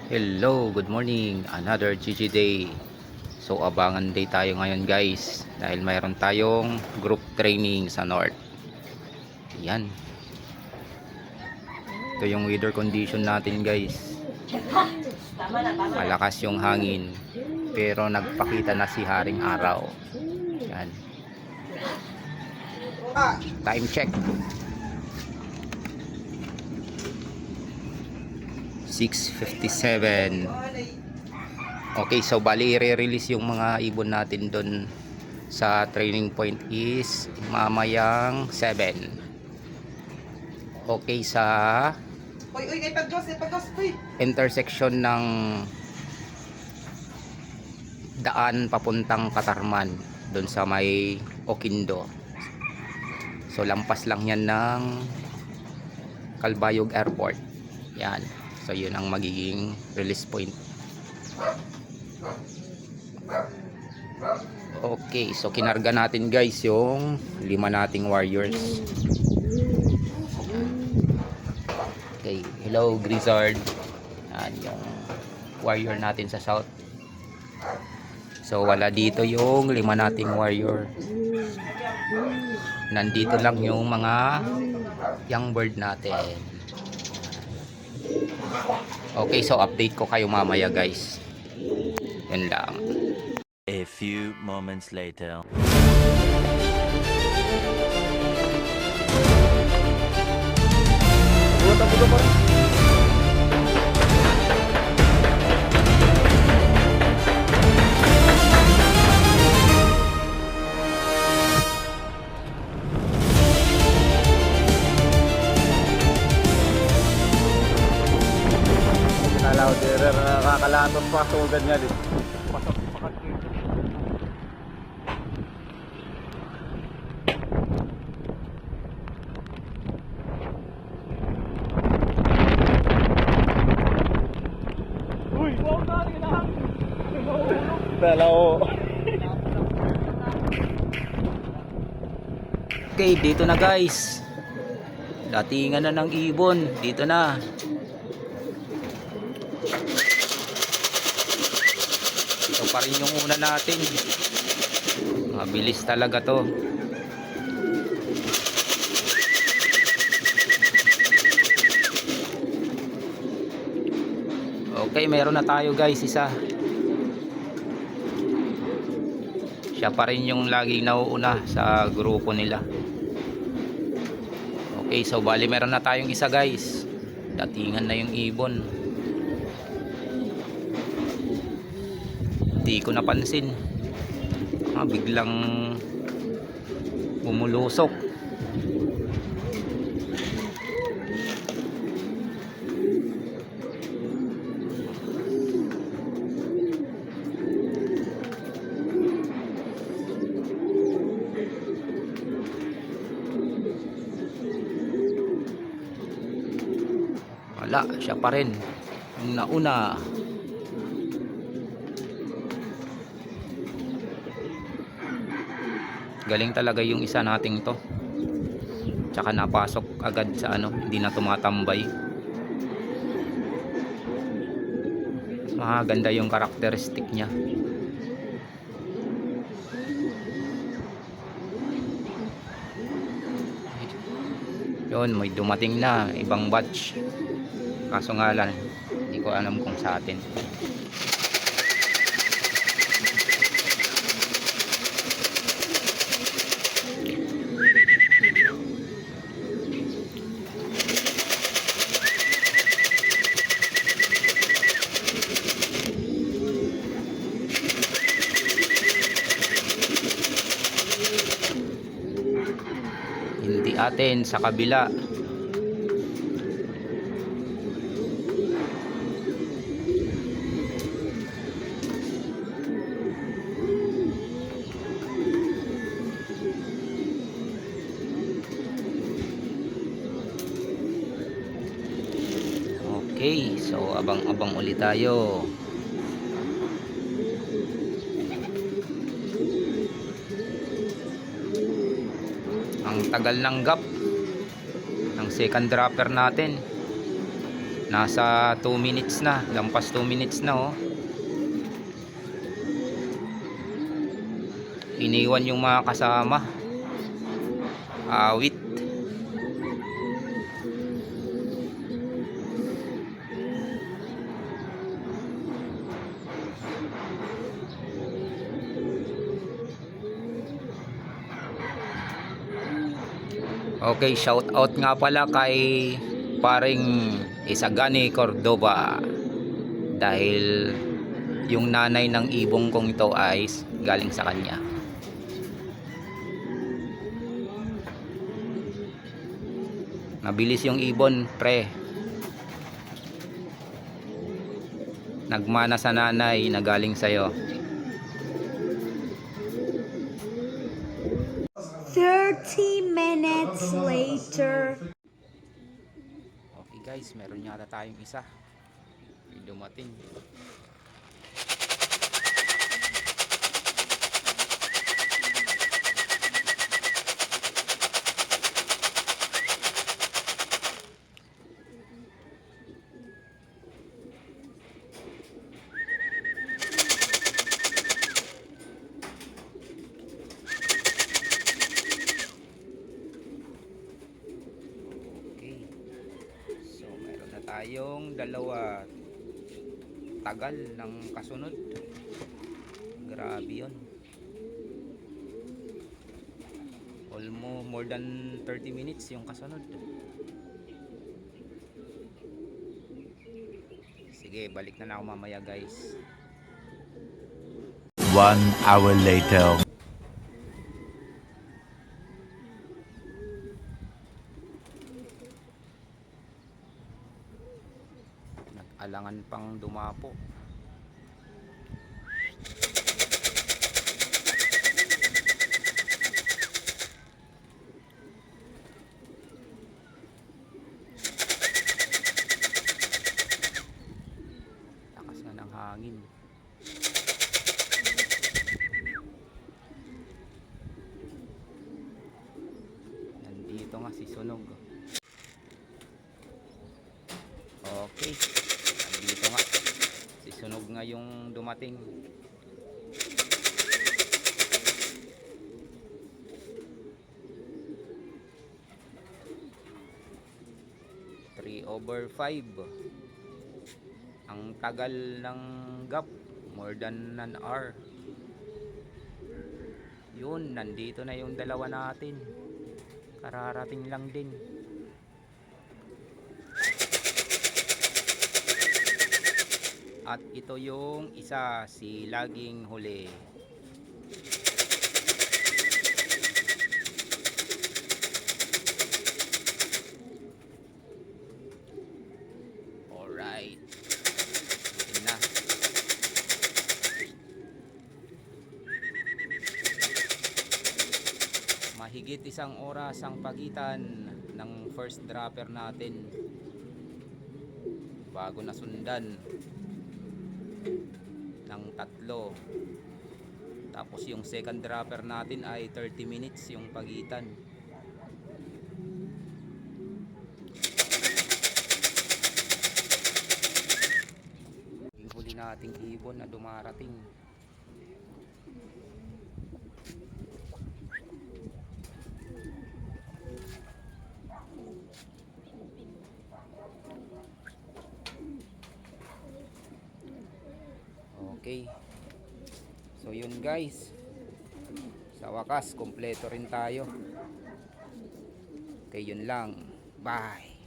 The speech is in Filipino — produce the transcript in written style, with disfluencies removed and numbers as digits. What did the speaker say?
Hello, good morning. Another GG day. So abangan day tayo ngayon guys dahil mayroon tayong group training sa North. Yan. Ito yung weather condition natin guys. Malakas yung hangin pero nagpakita na si Haring Araw. Yan. Time check. 6:57. Okay, so bali i-release yung mga ibon natin doon sa training point is mamayang 7. Okay, sa intersection ng daan papuntang Katarman doon sa may Oquindo. So lampas lang yan ng Calbayog Airport. Yan. So yun ang magiging release point. Okay, so kinarga natin guys yung 5 nating warriors. Okay, hello Grizzard. Yan yung warrior natin sa south. So wala dito yung 5 nating warrior. Nandito lang yung mga young bird natin. Okay, so update ko kayo mamaya guys. Yan lang. A few moments later. Lauderer na nakakalatot pa sugad niya din. Pasok pa kasi. Uy, wow na rin lang. Dalaw. Okay, dito na guys. Datingan na ng ibon. Dito na. Ito pa rin yung una natin. Mabilis talaga to. Okay, meron na tayo guys isa. Siya pa rin yung laging nauuna sa grupo nila. Okay, so bali meron na tayong isa guys. Datingan na yung ibon. Hindi ko napansin. Biglang bumulusok. Wala, siya pa rin yung nauna. Galing talaga yung isa nating to. Tsaka napasok agad sa ano, hindi na tumatambay. Maganda yung karakteristik niya. Yun, may dumating na ibang batch. Kaso nga lang, hindi ko alam kung sa atin. Hindi atin, sa kabila. Okay, so abang-abang ulit tayo. Ang tagal ng gap ng second dropper natin. Nasa 2 minutes na. Lampas 2 minutes na oh. Iniwan yung mga kasama. Awit. Okay, shout out nga pala kay paring Isagani Cordoba dahil yung nanay ng ibong kong ito ay galing sa kanya. Mabilis yung ibon, pre. Nagmana sa nanay na galing sa'yo. 30 minutes later. Okay guys, meron yata tayong isa. May dumating. Tayong dalawa. Tagal ng kasunod. Grabe yun. Almost more than 30 minutes yung kasunod. Sige, balik na ako mamaya guys. 1 hour later. Alangan pang dumapo. Lakas nga ng hangin. Nandito nga si Sunog. Okay. Dito nga si Sunog nga yung dumating. Over 5 ang tagal ng gap, more than an hour. Yun, nandito na yung dalawa natin, kararating lang din. At ito yung isa, si Laging Huli. Alright. Yun na. Mahigit isang oras ang pagitan ng first dropper natin bago nasundan ng 3. Tapos yung second dropper natin ay 30 minutes yung pagitan. Yung huli nating ibon na dumarating. Okay. So yun guys. Sa wakas, kompleto rin tayo. Okay, yun lang. Bye.